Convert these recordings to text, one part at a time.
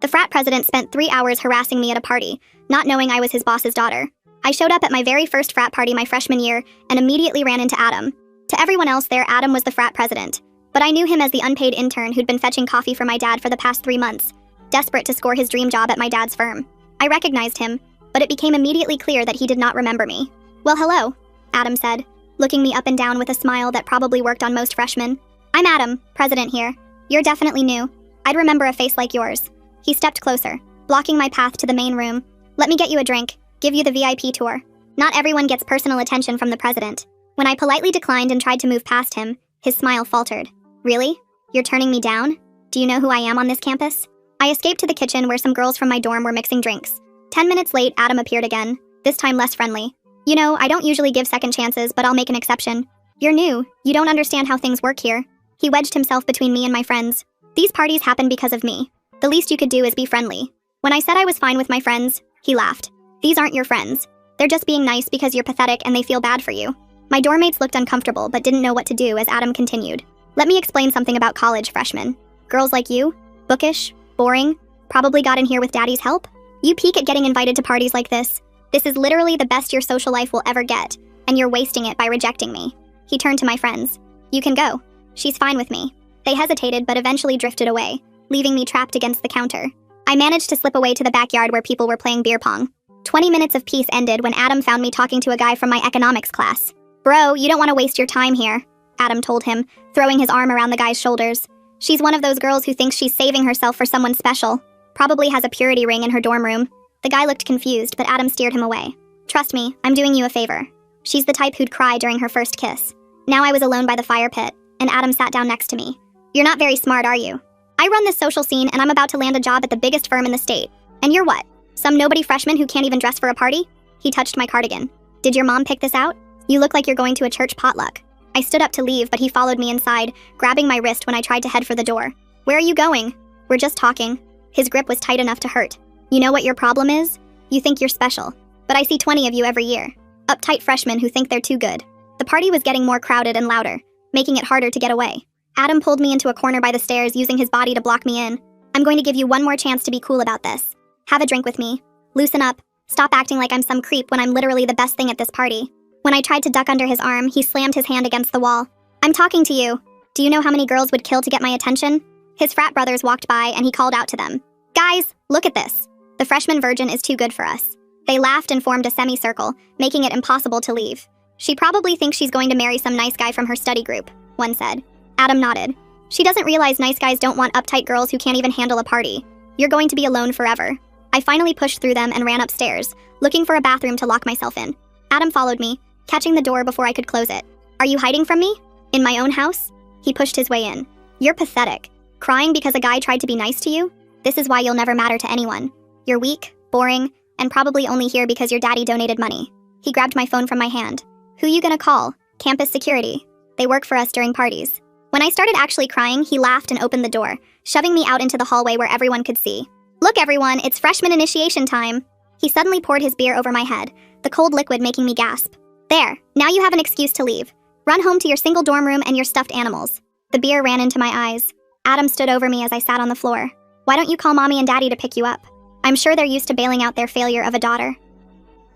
The frat president spent 3 hours harassing me at a party, not knowing I was his boss's daughter. I showed up at my very first frat party my freshman year and immediately ran into Adam. To everyone else there, Adam was the frat president. But I knew him as the unpaid intern who'd been fetching coffee for my dad for the past 3 months, desperate to score his dream job at my dad's firm. I recognized him, but it became immediately clear that he did not remember me. "Well, hello," Adam said, looking me up and down with a smile that probably worked on most freshmen. "I'm Adam, president here. You're definitely new. I'd remember a face like yours." He stepped closer, blocking my path to the main room. "Let me get you a drink, give you the VIP tour." Not everyone gets personal attention from the president. When I politely declined and tried to move past him, his smile faltered. "Really? You're turning me down? Do you know who I am on this campus?" I escaped to the kitchen where some girls from my dorm were mixing drinks. 10 minutes late, Adam appeared again, this time less friendly. "You know, I don't usually give second chances, but I'll make an exception. You're new, you don't understand how things work here." He wedged himself between me and my friends. "These parties happen because of me. The least you could do is be friendly." When I said I was fine with my friends, he laughed. "These aren't your friends. They're just being nice because you're pathetic and they feel bad for you." My dorm mates looked uncomfortable but didn't know what to do as Adam continued. "Let me explain something about college, freshmen. Girls like you, bookish, boring, probably got in here with daddy's help. You peak at getting invited to parties like this. This is literally the best your social life will ever get, and you're wasting it by rejecting me." He turned to my friends. "You can go. She's fine with me." They hesitated but eventually drifted away, leaving me trapped against the counter. I managed to slip away to the backyard where people were playing beer pong. 20 minutes of peace ended when Adam found me talking to a guy from my economics class. "Bro, you don't want to waste your time here," Adam told him, throwing his arm around the guy's shoulders. "She's one of those girls who thinks she's saving herself for someone special. Probably has a purity ring in her dorm room." The guy looked confused, but Adam steered him away. "Trust me, I'm doing you a favor. She's the type who'd cry during her first kiss." Now I was alone by the fire pit, and Adam sat down next to me. "You're not very smart, are you? I run this social scene and I'm about to land a job at the biggest firm in the state. And you're what? Some nobody freshman who can't even dress for a party?" He touched my cardigan. "Did your mom pick this out? You look like you're going to a church potluck." I stood up to leave, but he followed me inside, grabbing my wrist when I tried to head for the door. "Where are you going?" "We're just talking." His grip was tight enough to hurt. "You know what your problem is? You think you're special. But I see 20 of you every year. Uptight freshmen who think they're too good." The party was getting more crowded and louder, making it harder to get away. Adam pulled me into a corner by the stairs, using his body to block me in. "I'm going to give you one more chance to be cool about this. Have a drink with me. Loosen up. Stop acting like I'm some creep when I'm literally the best thing at this party." When I tried to duck under his arm, he slammed his hand against the wall. "I'm talking to you. Do you know how many girls would kill to get my attention?" His frat brothers walked by and he called out to them. "Guys, look at this. The freshman virgin is too good for us." They laughed and formed a semicircle, making it impossible to leave. "She probably thinks she's going to marry some nice guy from her study group," one said. Adam nodded. "She doesn't realize nice guys don't want uptight girls who can't even handle a party. You're going to be alone forever." I finally pushed through them and ran upstairs, looking for a bathroom to lock myself in. Adam followed me, catching the door before I could close it. "Are you hiding from me? In my own house?" He pushed his way in. "You're pathetic. Crying because a guy tried to be nice to you? This is why you'll never matter to anyone. You're weak, boring, and probably only here because your daddy donated money." He grabbed my phone from my hand. "Who you gonna call? Campus security. They work for us during parties." When I started actually crying, he laughed and opened the door, shoving me out into the hallway where everyone could see. "Look everyone, it's freshman initiation time." He suddenly poured his beer over my head, the cold liquid making me gasp. "There, now you have an excuse to leave. Run home to your single dorm room and your stuffed animals." The beer ran into my eyes. Adam stood over me as I sat on the floor. "Why don't you call mommy and daddy to pick you up? I'm sure they're used to bailing out their failure of a daughter."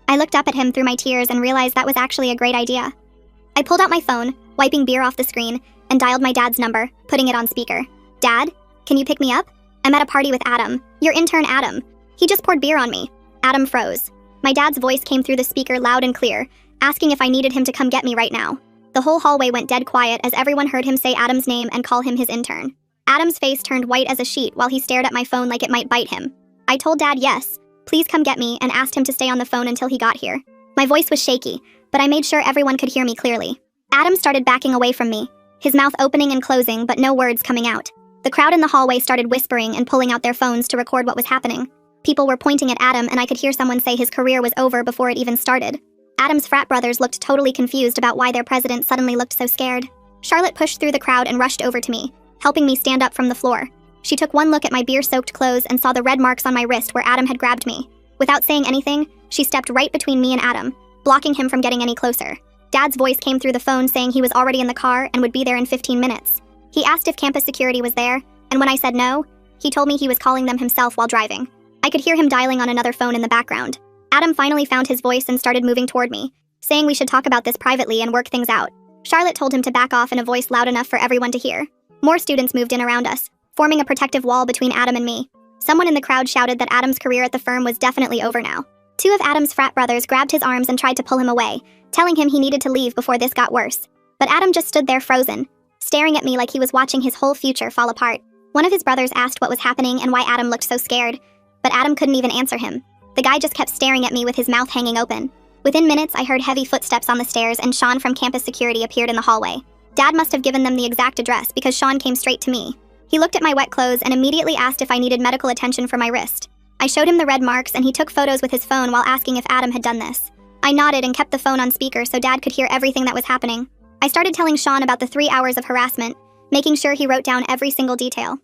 I looked up at him through my tears and realized that was actually a great idea. I pulled out my phone, wiping beer off the screen, and dialed my dad's number, putting it on speaker. "Dad, can you pick me up? I'm at a party with Adam, your intern Adam. He just poured beer on me." Adam froze. My dad's voice came through the speaker loud and clear, asking if I needed him to come get me right now. The whole hallway went dead quiet as everyone heard him say Adam's name and call him his intern. Adam's face turned white as a sheet while he stared at my phone like it might bite him. I told Dad yes, please come get me, and asked him to stay on the phone until he got here. My voice was shaky, but I made sure everyone could hear me clearly. Adam started backing away from me, his mouth opening and closing but no words coming out. The crowd in the hallway started whispering and pulling out their phones to record what was happening. People were pointing at Adam and I could hear someone say his career was over before it even started. Adam's frat brothers looked totally confused about why their president suddenly looked so scared. Charlotte pushed through the crowd and rushed over to me, helping me stand up from the floor. She took one look at my beer-soaked clothes and saw the red marks on my wrist where Adam had grabbed me. Without saying anything, she stepped right between me and Adam, blocking him from getting any closer. Dad's voice came through the phone saying he was already in the car and would be there in 15 minutes. He asked if campus security was there, and when I said no, He told me he was calling them himself while driving. I could hear him dialing on another phone in the background. Adam finally found his voice and started moving toward me, saying we should talk about this privately and work things out. Charlotte told him to back off in a voice loud enough for everyone to hear. More students moved in around us, forming a protective wall between Adam and me. Someone in the crowd shouted that Adam's career at the firm was definitely over now. Two of Adam's frat brothers grabbed his arms and tried to pull him away, telling him he needed to leave before this got worse. But Adam just stood there frozen, staring at me like he was watching his whole future fall apart. One of his brothers asked what was happening and why Adam looked so scared, but Adam couldn't even answer him. The guy just kept staring at me with his mouth hanging open. Within minutes, I heard heavy footsteps on the stairs and Sean from campus security appeared in the hallway. Dad must have given them the exact address because Sean came straight to me. He looked at my wet clothes and immediately asked if I needed medical attention for my wrist. I showed him the red marks and he took photos with his phone while asking if Adam had done this. I nodded and kept the phone on speaker so Dad could hear everything that was happening. I started telling Sean about the 3 hours of harassment, making sure he wrote down every single detail.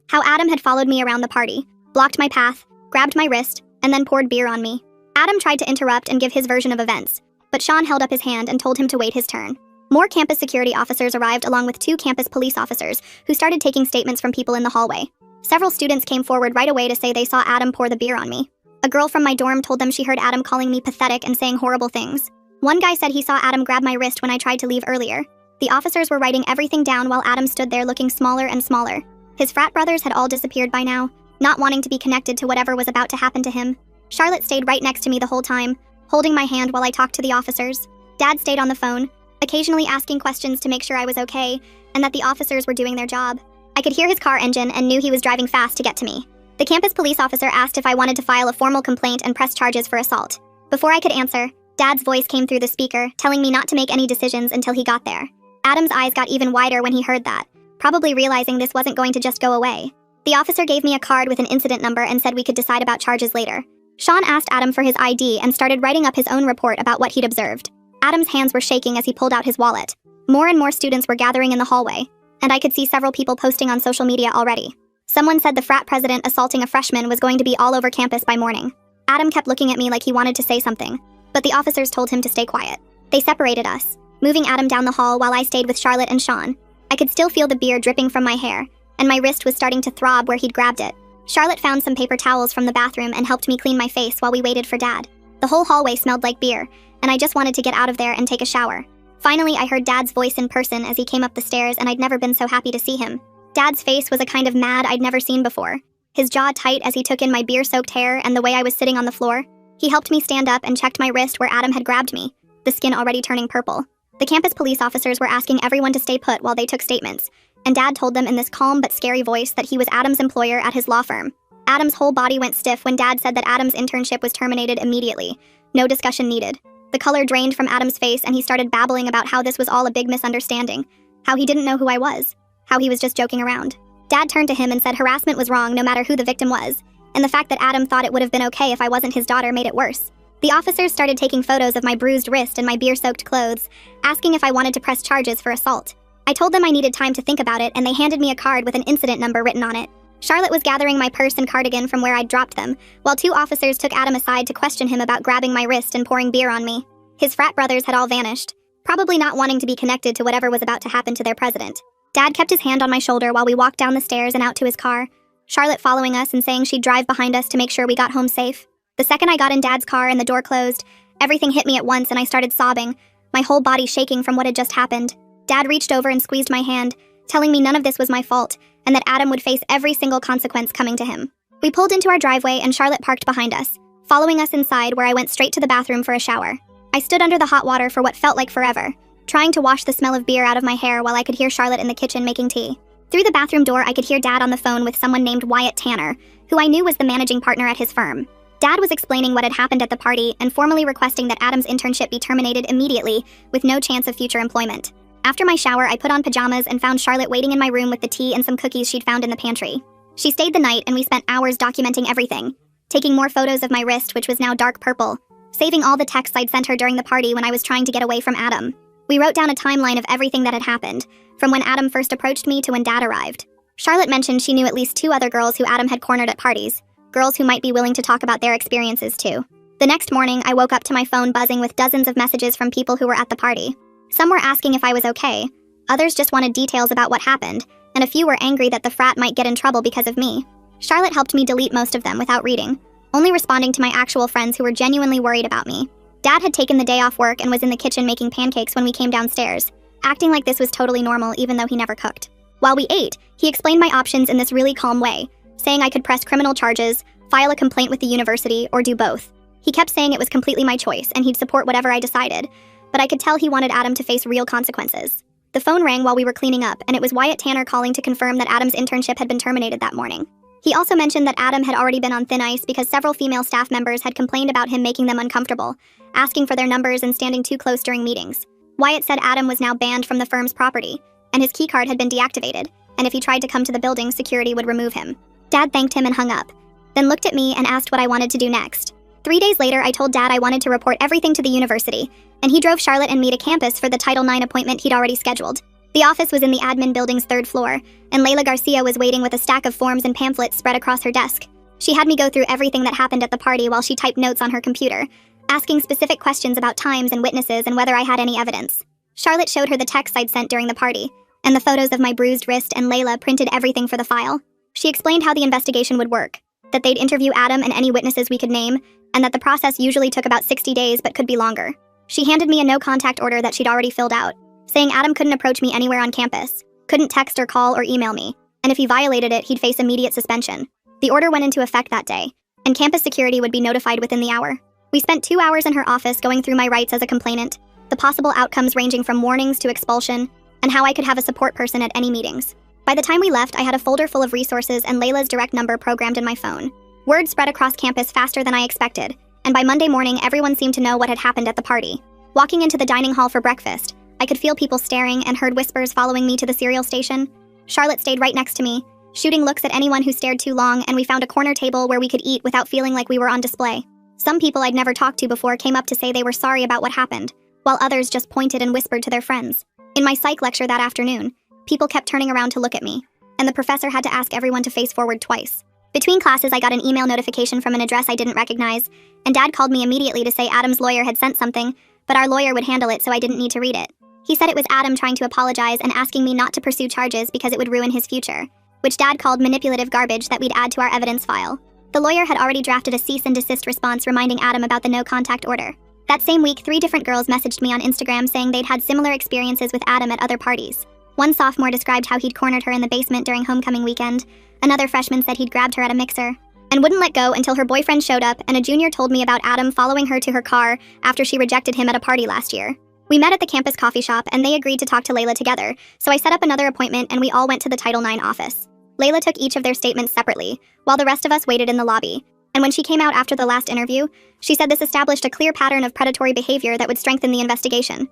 How Adam had followed me around the party, blocked my path, grabbed my wrist, and then poured beer on me. Adam tried to interrupt and give his version of events, but Sean held up his hand and told him to wait his turn. More campus security officers arrived along with 2 campus police officers who started taking statements from people in the hallway. Several students came forward right away to say they saw Adam pour the beer on me. A girl from my dorm told them she heard Adam calling me pathetic and saying horrible things. One guy said he saw Adam grab my wrist when I tried to leave earlier. The officers were writing everything down while Adam stood there looking smaller and smaller. His frat brothers had all disappeared by now, not wanting to be connected to whatever was about to happen to him. Charlotte stayed right next to me the whole time, holding my hand while I talked to the officers. Dad stayed on the phone, occasionally asking questions to make sure I was okay and that the officers were doing their job. I could hear his car engine and knew he was driving fast to get to me. The campus police officer asked if I wanted to file a formal complaint and press charges for assault. Before I could answer, Dad's voice came through the speaker, telling me not to make any decisions until he got there. Adam's eyes got even wider when he heard that, probably realizing this wasn't going to just go away. The officer gave me a card with an incident number and said we could decide about charges later. Sean asked Adam for his ID and started writing up his own report about what he'd observed. Adam's hands were shaking as he pulled out his wallet. More and more students were gathering in the hallway, and I could see several people posting on social media already. Someone said the frat president assaulting a freshman was going to be all over campus by morning. Adam kept looking at me like he wanted to say something, but the officers told him to stay quiet. They separated us, moving Adam down the hall while I stayed with Charlotte and Sean. I could still feel the beer dripping from my hair, and my wrist was starting to throb where he'd grabbed it. Charlotte found some paper towels from the bathroom and helped me clean my face while we waited for Dad. The whole hallway smelled like beer, and I just wanted to get out of there and take a shower. Finally, I heard Dad's voice in person as he came up the stairs, and I'd never been so happy to see him. Dad's face was a kind of mad I'd never seen before, his jaw tight as he took in my beer-soaked hair and the way I was sitting on the floor. He helped me stand up and checked my wrist where Adam had grabbed me, the skin already turning purple. The campus police officers were asking everyone to stay put while they took statements, and Dad told them in this calm but scary voice that he was Adam's employer at his law firm. Adam's whole body went stiff when Dad said that Adam's internship was terminated immediately. No discussion needed. The color drained from Adam's face and he started babbling about how this was all a big misunderstanding, how he didn't know who I was, how he was just joking around. Dad turned to him and said harassment was wrong no matter who the victim was, and the fact that Adam thought it would have been okay if I wasn't his daughter made it worse. The officers started taking photos of my bruised wrist and my beer-soaked clothes, asking if I wanted to press charges for assault. I told them I needed time to think about it and they handed me a card with an incident number written on it. Charlotte was gathering my purse and cardigan from where I'd dropped them, while 2 officers took Adam aside to question him about grabbing my wrist and pouring beer on me. His frat brothers had all vanished, probably not wanting to be connected to whatever was about to happen to their president. Dad kept his hand on my shoulder while we walked down the stairs and out to his car, Charlotte following us and saying she'd drive behind us to make sure we got home safe. The second I got in Dad's car and the door closed, everything hit me at once and I started sobbing, my whole body shaking from what had just happened. Dad reached over and squeezed my hand, telling me none of this was my fault, and that Adam would face every single consequence coming to him. We pulled into our driveway and Charlotte parked behind us, following us inside where I went straight to the bathroom for a shower. I stood under the hot water for what felt like forever, trying to wash the smell of beer out of my hair while I could hear Charlotte in the kitchen making tea. Through the bathroom door, I could hear Dad on the phone with someone named Wyatt Tanner, who I knew was the managing partner at his firm. Dad was explaining what had happened at the party and formally requesting that Adam's internship be terminated immediately with no chance of future employment. After my shower, I put on pajamas and found Charlotte waiting in my room with the tea and some cookies she'd found in the pantry. She stayed the night and we spent hours documenting everything, taking more photos of my wrist, which was now dark purple, saving all the texts I'd sent her during the party when I was trying to get away from Adam. We wrote down a timeline of everything that had happened, from when Adam first approached me to when Dad arrived. Charlotte mentioned she knew at least 2 other girls who Adam had cornered at parties, girls who might be willing to talk about their experiences too. The next morning, I woke up to my phone buzzing with dozens of messages from people who were at the party. Some were asking if I was okay, others just wanted details about what happened, and a few were angry that the frat might get in trouble because of me. Charlotte helped me delete most of them without reading, only responding to my actual friends who were genuinely worried about me. Dad had taken the day off work and was in the kitchen making pancakes when we came downstairs, acting like this was totally normal even though he never cooked. While we ate, he explained my options in this really calm way, saying I could press criminal charges, file a complaint with the university, or do both. He kept saying it was completely my choice and he'd support whatever I decided, but I could tell he wanted Adam to face real consequences. The phone rang while we were cleaning up, and it was Wyatt Tanner calling to confirm that Adam's internship had been terminated that morning. He also mentioned that Adam had already been on thin ice because several female staff members had complained about him making them uncomfortable, asking for their numbers and standing too close during meetings. Wyatt said Adam was now banned from the firm's property, and his keycard had been deactivated, and if he tried to come to the building, security would remove him. Dad thanked him and hung up, then looked at me and asked what I wanted to do next. 3 days later, I told Dad I wanted to report everything to the university, and he drove Charlotte and me to campus for the Title IX appointment he'd already scheduled. The office was in the admin building's 3rd floor, and Layla Garcia was waiting with a stack of forms and pamphlets spread across her desk. She had me go through everything that happened at the party while she typed notes on her computer, asking specific questions about times and witnesses and whether I had any evidence. Charlotte showed her the texts I'd sent during the party, and the photos of my bruised wrist, and Layla printed everything for the file. She explained how the investigation would work, that they'd interview Adam and any witnesses we could name, and that the process usually took about 60 days but could be longer. She handed me a no-contact order that she'd already filled out, saying Adam couldn't approach me anywhere on campus, couldn't text or call or email me, and if he violated it, he'd face immediate suspension. The order went into effect that day, and campus security would be notified within the hour. We spent 2 hours in her office going through my rights as a complainant, the possible outcomes ranging from warnings to expulsion, and how I could have a support person at any meetings. By the time we left, I had a folder full of resources and Layla's direct number programmed in my phone. Word spread across campus faster than I expected, and by Monday morning, everyone seemed to know what had happened at the party. Walking into the dining hall for breakfast, I could feel people staring and heard whispers following me to the cereal station. Charlotte stayed right next to me, shooting looks at anyone who stared too long, and we found a corner table where we could eat without feeling like we were on display. Some people I'd never talked to before came up to say they were sorry about what happened, while others just pointed and whispered to their friends. In my psych lecture that afternoon, people kept turning around to look at me, and the professor had to ask everyone to face forward twice. Between classes, I got an email notification from an address I didn't recognize, and Dad called me immediately to say Adam's lawyer had sent something, but our lawyer would handle it so I didn't need to read it. He said it was Adam trying to apologize and asking me not to pursue charges because it would ruin his future, which Dad called manipulative garbage that we'd add to our evidence file. The lawyer had already drafted a cease and desist response reminding Adam about the no-contact order. That same week, 3 different girls messaged me on Instagram saying they'd had similar experiences with Adam at other parties. One sophomore described how he'd cornered her in the basement during homecoming weekend. Another freshman said he'd grabbed her at a mixer and wouldn't let go until her boyfriend showed up, and a junior told me about Adam following her to her car after she rejected him at a party last year. We met at the campus coffee shop, and they agreed to talk to Layla together, so I set up another appointment and we all went to the Title IX office. Layla took each of their statements separately, while the rest of us waited in the lobby, and when she came out after the last interview, she said this established a clear pattern of predatory behavior that would strengthen the investigation.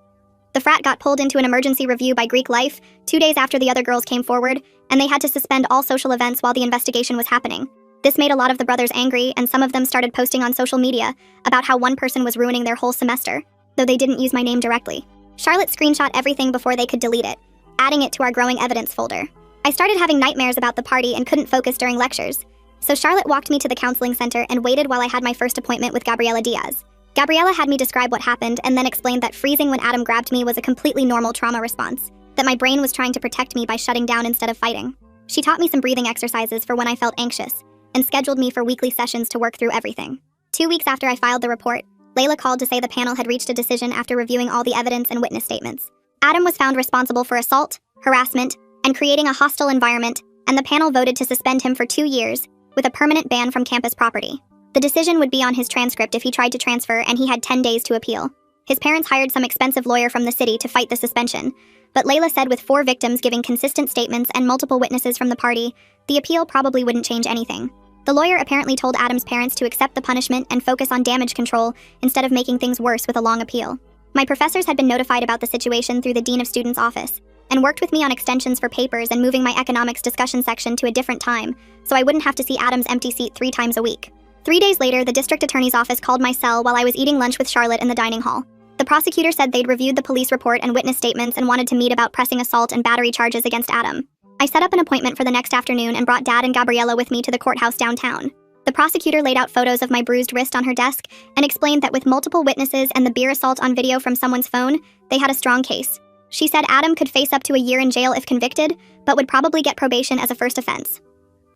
The frat got pulled into an emergency review by Greek Life 2 days after the other girls came forward, and they had to suspend all social events while the investigation was happening. This made a lot of the brothers angry, and some of them started posting on social media about how one person was ruining their whole semester, though they didn't use my name directly. Charlotte screenshot everything before they could delete it, adding it to our growing evidence folder. I started having nightmares about the party and couldn't focus during lectures, so Charlotte walked me to the counseling center and waited while I had my first appointment with Gabriela Diaz. Gabriela had me describe what happened and then explained that freezing when Adam grabbed me was a completely normal trauma response, that my brain was trying to protect me by shutting down instead of fighting. She taught me some breathing exercises for when I felt anxious, and scheduled me for weekly sessions to work through everything. 2 weeks after I filed the report, Layla called to say the panel had reached a decision after reviewing all the evidence and witness statements. Adam was found responsible for assault, harassment, and creating a hostile environment, and the panel voted to suspend him for 2 years, with a permanent ban from campus property. The decision would be on his transcript if he tried to transfer, and he had 10 days to appeal. His parents hired some expensive lawyer from the city to fight the suspension, but Layla said with 4 victims giving consistent statements and multiple witnesses from the party, the appeal probably wouldn't change anything. The lawyer apparently told Adam's parents to accept the punishment and focus on damage control instead of making things worse with a long appeal. My professors had been notified about the situation through the Dean of Students' office, and worked with me on extensions for papers and moving my economics discussion section to a different time, so I wouldn't have to see Adam's empty seat 3 times a week. 3 days later, the district attorney's office called my cell while I was eating lunch with Charlotte in the dining hall. The prosecutor said they'd reviewed the police report and witness statements and wanted to meet about pressing assault and battery charges against Adam. I set up an appointment for the next afternoon and brought Dad and Gabriela with me to the courthouse downtown. The prosecutor laid out photos of my bruised wrist on her desk and explained that with multiple witnesses and the beer assault on video from someone's phone, they had a strong case. She said Adam could face up to a year in jail if convicted, but would probably get probation as a first offense.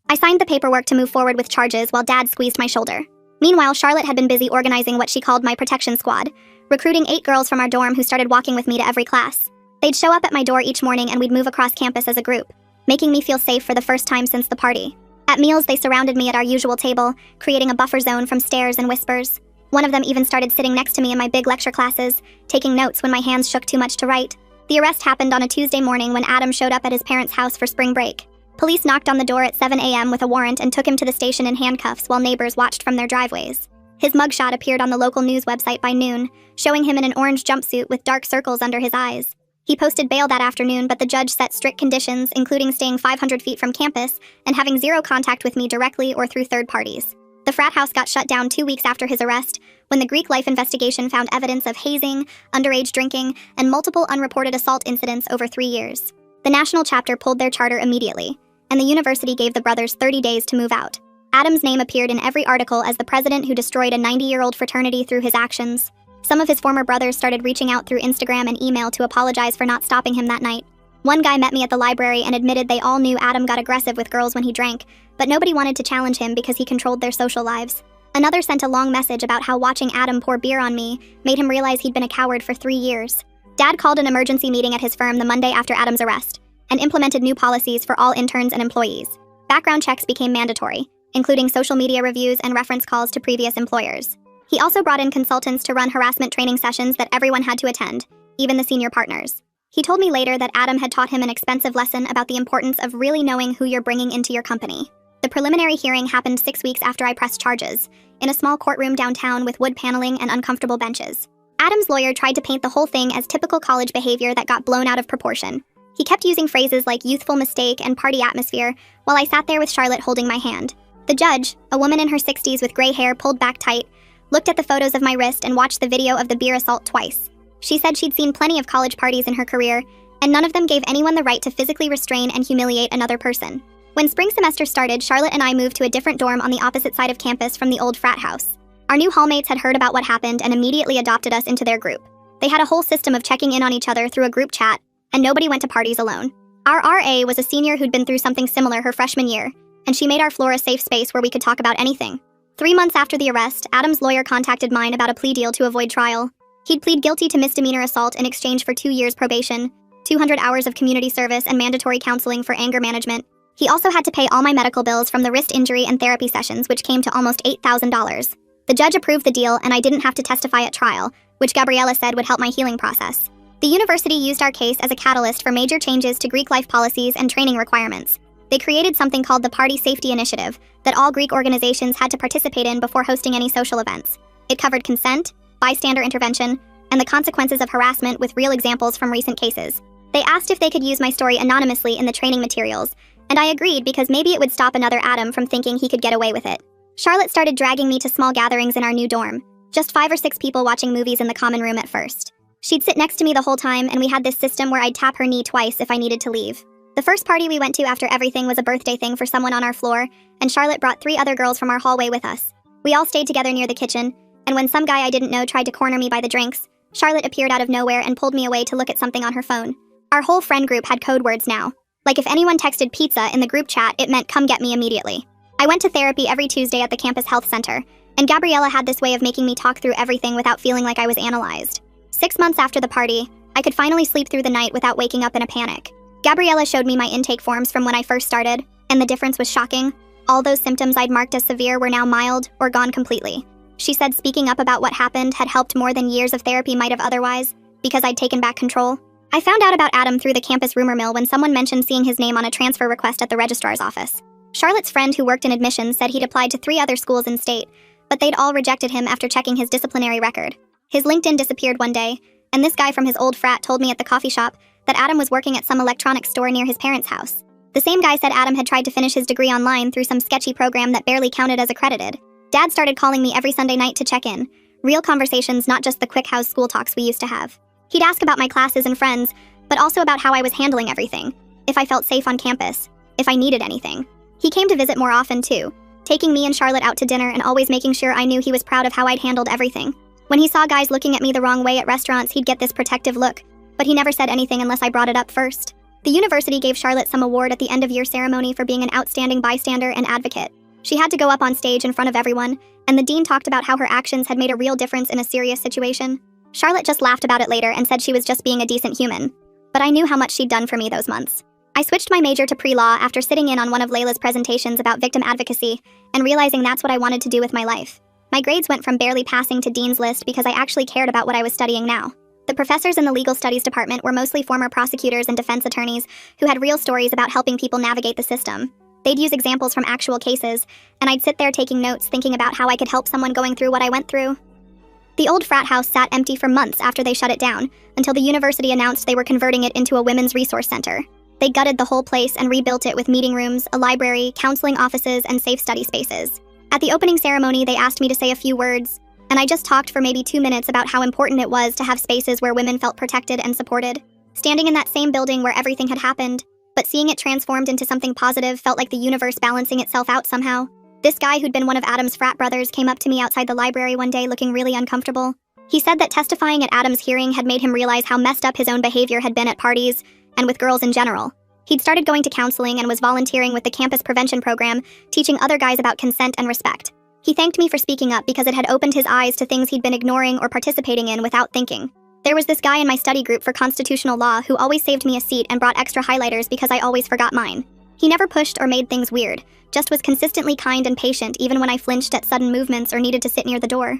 I signed the paperwork to move forward with charges while Dad squeezed my shoulder. Meanwhile, Charlotte had been busy organizing what she called my protection squad, recruiting 8 girls from our dorm who started walking with me to every class. They'd show up at my door each morning and we'd move across campus as a group, making me feel safe for the first time since the party. At meals, they surrounded me at our usual table, creating a buffer zone from stares and whispers. One of them even started sitting next to me in my big lecture classes, taking notes when my hands shook too much to write. The arrest happened on a Tuesday morning when Adam showed up at his parents' house for spring break. Police knocked on the door at 7 a.m. with a warrant and took him to the station in handcuffs while neighbors watched from their driveways. His mugshot appeared on the local news website by noon, showing him in an orange jumpsuit with dark circles under his eyes. He posted bail that afternoon, but the judge set strict conditions, including staying 500 feet from campus and having zero contact with me directly or through third parties. The frat house got shut down 2 weeks after his arrest, when the Greek life investigation found evidence of hazing, underage drinking, and multiple unreported assault incidents over 3 years. The national chapter pulled their charter immediately, and the university gave the brothers 30 days to move out. Adam's name appeared in every article as the president who destroyed a 90-year-old fraternity through his actions. Some of his former brothers started reaching out through Instagram and email to apologize for not stopping him that night. One guy met me at the library and admitted they all knew Adam got aggressive with girls when he drank, but nobody wanted to challenge him because he controlled their social lives. Another sent a long message about how watching Adam pour beer on me made him realize he'd been a coward for 3 years. Dad called an emergency meeting at his firm the Monday after Adam's arrest and implemented new policies for all interns and employees. Background checks became mandatory, including social media reviews and reference calls to previous employers. He also brought in consultants to run harassment training sessions that everyone had to attend, even the senior partners. He told me later that Adam had taught him an expensive lesson about the importance of really knowing who you're bringing into your company. The preliminary hearing happened 6 weeks after I pressed charges, in a small courtroom downtown with wood paneling and uncomfortable benches. Adam's lawyer tried to paint the whole thing as typical college behavior that got blown out of proportion. He kept using phrases like youthful mistake and party atmosphere while I sat there with Charlotte holding my hand. The judge, a woman in her 60s with gray hair pulled back tight, looked at the photos of my wrist and watched the video of the beer assault twice. She said she'd seen plenty of college parties in her career, and none of them gave anyone the right to physically restrain and humiliate another person. When spring semester started, Charlotte and I moved to a different dorm on the opposite side of campus from the old frat house. Our new hallmates had heard about what happened and immediately adopted us into their group. They had a whole system of checking in on each other through a group chat, and nobody went to parties alone. Our RA was a senior who'd been through something similar her freshman year, and she made our floor a safe space where we could talk about anything. 3 months after the arrest, Adam's lawyer contacted mine about a plea deal to avoid trial. He'd plead guilty to misdemeanor assault in exchange for 2 years probation, 200 hours of community service, and mandatory counseling for anger management. He also had to pay all my medical bills from the wrist injury and therapy sessions, which came to almost $8,000. The judge approved the deal, and I didn't have to testify at trial, which Gabriella said would help my healing process. The university used our case as a catalyst for major changes to Greek life policies and training requirements. They created something called the Party Safety Initiative that all Greek organizations had to participate in before hosting any social events. It covered consent, bystander intervention, and the consequences of harassment with real examples from recent cases. They asked if they could use my story anonymously in the training materials, and I agreed because maybe it would stop another Adam from thinking he could get away with it. Charlotte started dragging me to small gatherings in our new dorm, just 5 or 6 people watching movies in the common room at first. She'd sit next to me the whole time, and we had this system where I'd tap her knee twice if I needed to leave. The first party we went to after everything was a birthday thing for someone on our floor, and Charlotte brought 3 other girls from our hallway with us. We all stayed together near the kitchen, and when some guy I didn't know tried to corner me by the drinks, Charlotte appeared out of nowhere and pulled me away to look at something on her phone. Our whole friend group had code words now. Like if anyone texted pizza in the group chat, it meant come get me immediately. I went to therapy every Tuesday at the campus health center, and Gabriella had this way of making me talk through everything without feeling like I was analyzed. 6 months after the party, I could finally sleep through the night without waking up in a panic. Gabriella showed me my intake forms from when I first started, and the difference was shocking. All those symptoms I'd marked as severe were now mild or gone completely. She said speaking up about what happened had helped more than years of therapy might have otherwise, because I'd taken back control. I found out about Adam through the campus rumor mill when someone mentioned seeing his name on a transfer request at the registrar's office. Charlotte's friend who worked in admissions said he'd applied to 3 other schools in state, but they'd all rejected him after checking his disciplinary record. His LinkedIn disappeared one day, and this guy from his old frat told me at the coffee shop that Adam was working at some electronics store near his parents' house. The same guy said Adam had tried to finish his degree online through some sketchy program that barely counted as accredited. Dad started calling me every Sunday night to check in. Real conversations, not just the quick house school talks we used to have. He'd ask about my classes and friends, but also about how I was handling everything, if I felt safe on campus, if I needed anything. He came to visit more often too, taking me and Charlotte out to dinner and always making sure I knew he was proud of how I'd handled everything. When he saw guys looking at me the wrong way at restaurants, he'd get this protective look, but he never said anything unless I brought it up first. The university gave Charlotte some award at the end-of-year ceremony for being an outstanding bystander and advocate. She had to go up on stage in front of everyone, and the dean talked about how her actions had made a real difference in a serious situation. Charlotte just laughed about it later and said she was just being a decent human. But I knew how much she'd done for me those months. I switched my major to pre-law after sitting in on one of Layla's presentations about victim advocacy and realizing that's what I wanted to do with my life. My grades went from barely passing to dean's list because I actually cared about what I was studying now. The professors in the legal studies department were mostly former prosecutors and defense attorneys who had real stories about helping people navigate the system. They'd use examples from actual cases, and I'd sit there taking notes thinking about how I could help someone going through what I went through. The old frat house sat empty for months after they shut it down, until the university announced they were converting it into a women's resource center. They gutted the whole place and rebuilt it with meeting rooms, a library, counseling offices, and safe study spaces. At the opening ceremony, they asked me to say a few words, and I just talked for maybe 2 minutes about how important it was to have spaces where women felt protected and supported. Standing in that same building where everything had happened, but seeing it transformed into something positive felt like the universe balancing itself out somehow. This guy who'd been one of Adam's frat brothers came up to me outside the library one day looking really uncomfortable. He said that testifying at Adam's hearing had made him realize how messed up his own behavior had been at parties, and with girls in general. He'd started going to counseling and was volunteering with the campus prevention program, teaching other guys about consent and respect. He thanked me for speaking up because it had opened his eyes to things he'd been ignoring or participating in without thinking. There was this guy in my study group for constitutional law who always saved me a seat and brought extra highlighters because I always forgot mine. He never pushed or made things weird, just was consistently kind and patient even when I flinched at sudden movements or needed to sit near the door.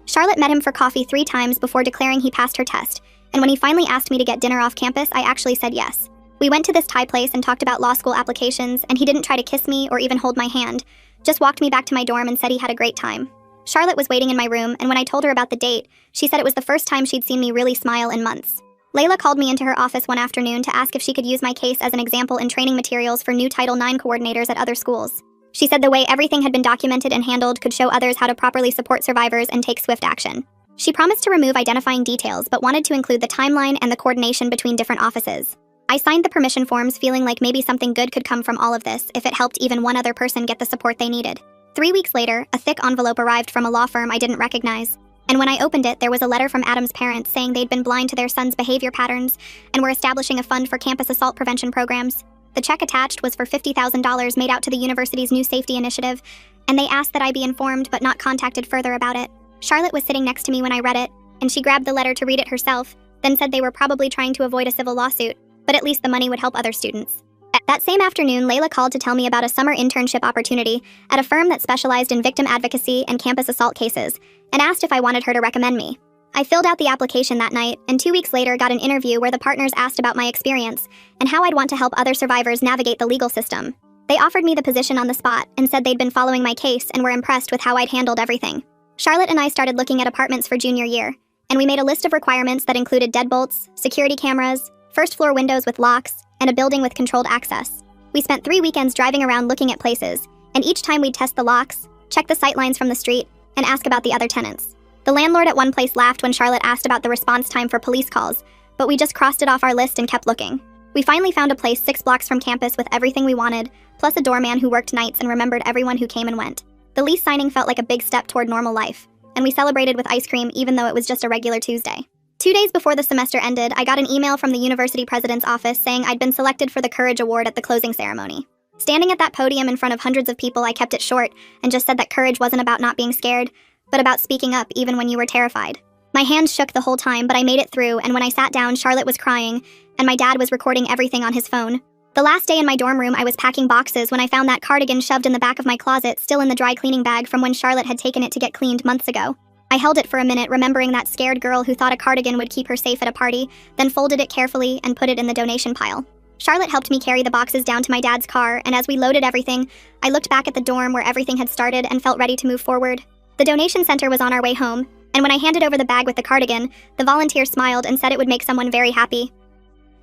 Charlotte met him for coffee 3 times before declaring he passed her test, and when he finally asked me to get dinner off campus, I actually said yes. We went to this Thai place and talked about law school applications, and he didn't try to kiss me or even hold my hand, just walked me back to my dorm and said he had a great time. Charlotte was waiting in my room, and when I told her about the date, she said it was the first time she'd seen me really smile in months. Layla called me into her office one afternoon to ask if she could use my case as an example in training materials for new Title IX coordinators at other schools. She said the way everything had been documented and handled could show others how to properly support survivors and take swift action. She promised to remove identifying details, but wanted to include the timeline and the coordination between different offices. I signed the permission forms feeling like maybe something good could come from all of this if it helped even one other person get the support they needed. 3 weeks later, a thick envelope arrived from a law firm I didn't recognize, and when I opened it, there was a letter from Adam's parents saying they'd been blind to their son's behavior patterns and were establishing a fund for campus assault prevention programs. The check attached was for $50,000 made out to the university's new safety initiative, and they asked that I be informed but not contacted further about it. Charlotte was sitting next to me when I read it, and she grabbed the letter to read it herself, then said they were probably trying to avoid a civil lawsuit, but at least the money would help other students. That same afternoon, Layla called to tell me about a summer internship opportunity at a firm that specialized in victim advocacy and campus assault cases, and asked if I wanted her to recommend me. I filled out the application that night, and 2 weeks later got an interview where the partners asked about my experience and how I'd want to help other survivors navigate the legal system. They offered me the position on the spot and said they'd been following my case and were impressed with how I'd handled everything. Charlotte and I started looking at apartments for junior year, and we made a list of requirements that included deadbolts, security cameras, first-floor windows with locks, and a building with controlled access. We spent 3 weekends driving around looking at places, and each time we'd test the locks, check the sightlines from the street, and ask about the other tenants. The landlord at one place laughed when Charlotte asked about the response time for police calls, but we just crossed it off our list and kept looking. We finally found a place 6 blocks from campus with everything we wanted, plus a doorman who worked nights and remembered everyone who came and went. The lease signing felt like a big step toward normal life, and we celebrated with ice cream even though it was just a regular Tuesday. 2 days before the semester ended, I got an email from the university president's office saying I'd been selected for the Courage Award at the closing ceremony. Standing at that podium in front of hundreds of people, I kept it short and just said that courage wasn't about not being scared, but about speaking up even when you were terrified. My hands shook the whole time, but I made it through, and when I sat down, Charlotte was crying, and my dad was recording everything on his phone. The last day in my dorm room, I was packing boxes when I found that cardigan shoved in the back of my closet, still in the dry cleaning bag from when Charlotte had taken it to get cleaned months ago. I held it for a minute, remembering that scared girl who thought a cardigan would keep her safe at a party, then folded it carefully and put it in the donation pile. Charlotte helped me carry the boxes down to my dad's car, and as we loaded everything, I looked back at the dorm where everything had started and felt ready to move forward. The donation center was on our way home, and when I handed over the bag with the cardigan, the volunteer smiled and said it would make someone very happy.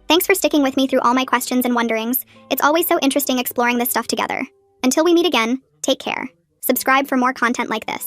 Thanks for sticking with me through all my questions and wonderings. It's always so interesting exploring this stuff together. Until we meet again, take care. Subscribe for more content like this.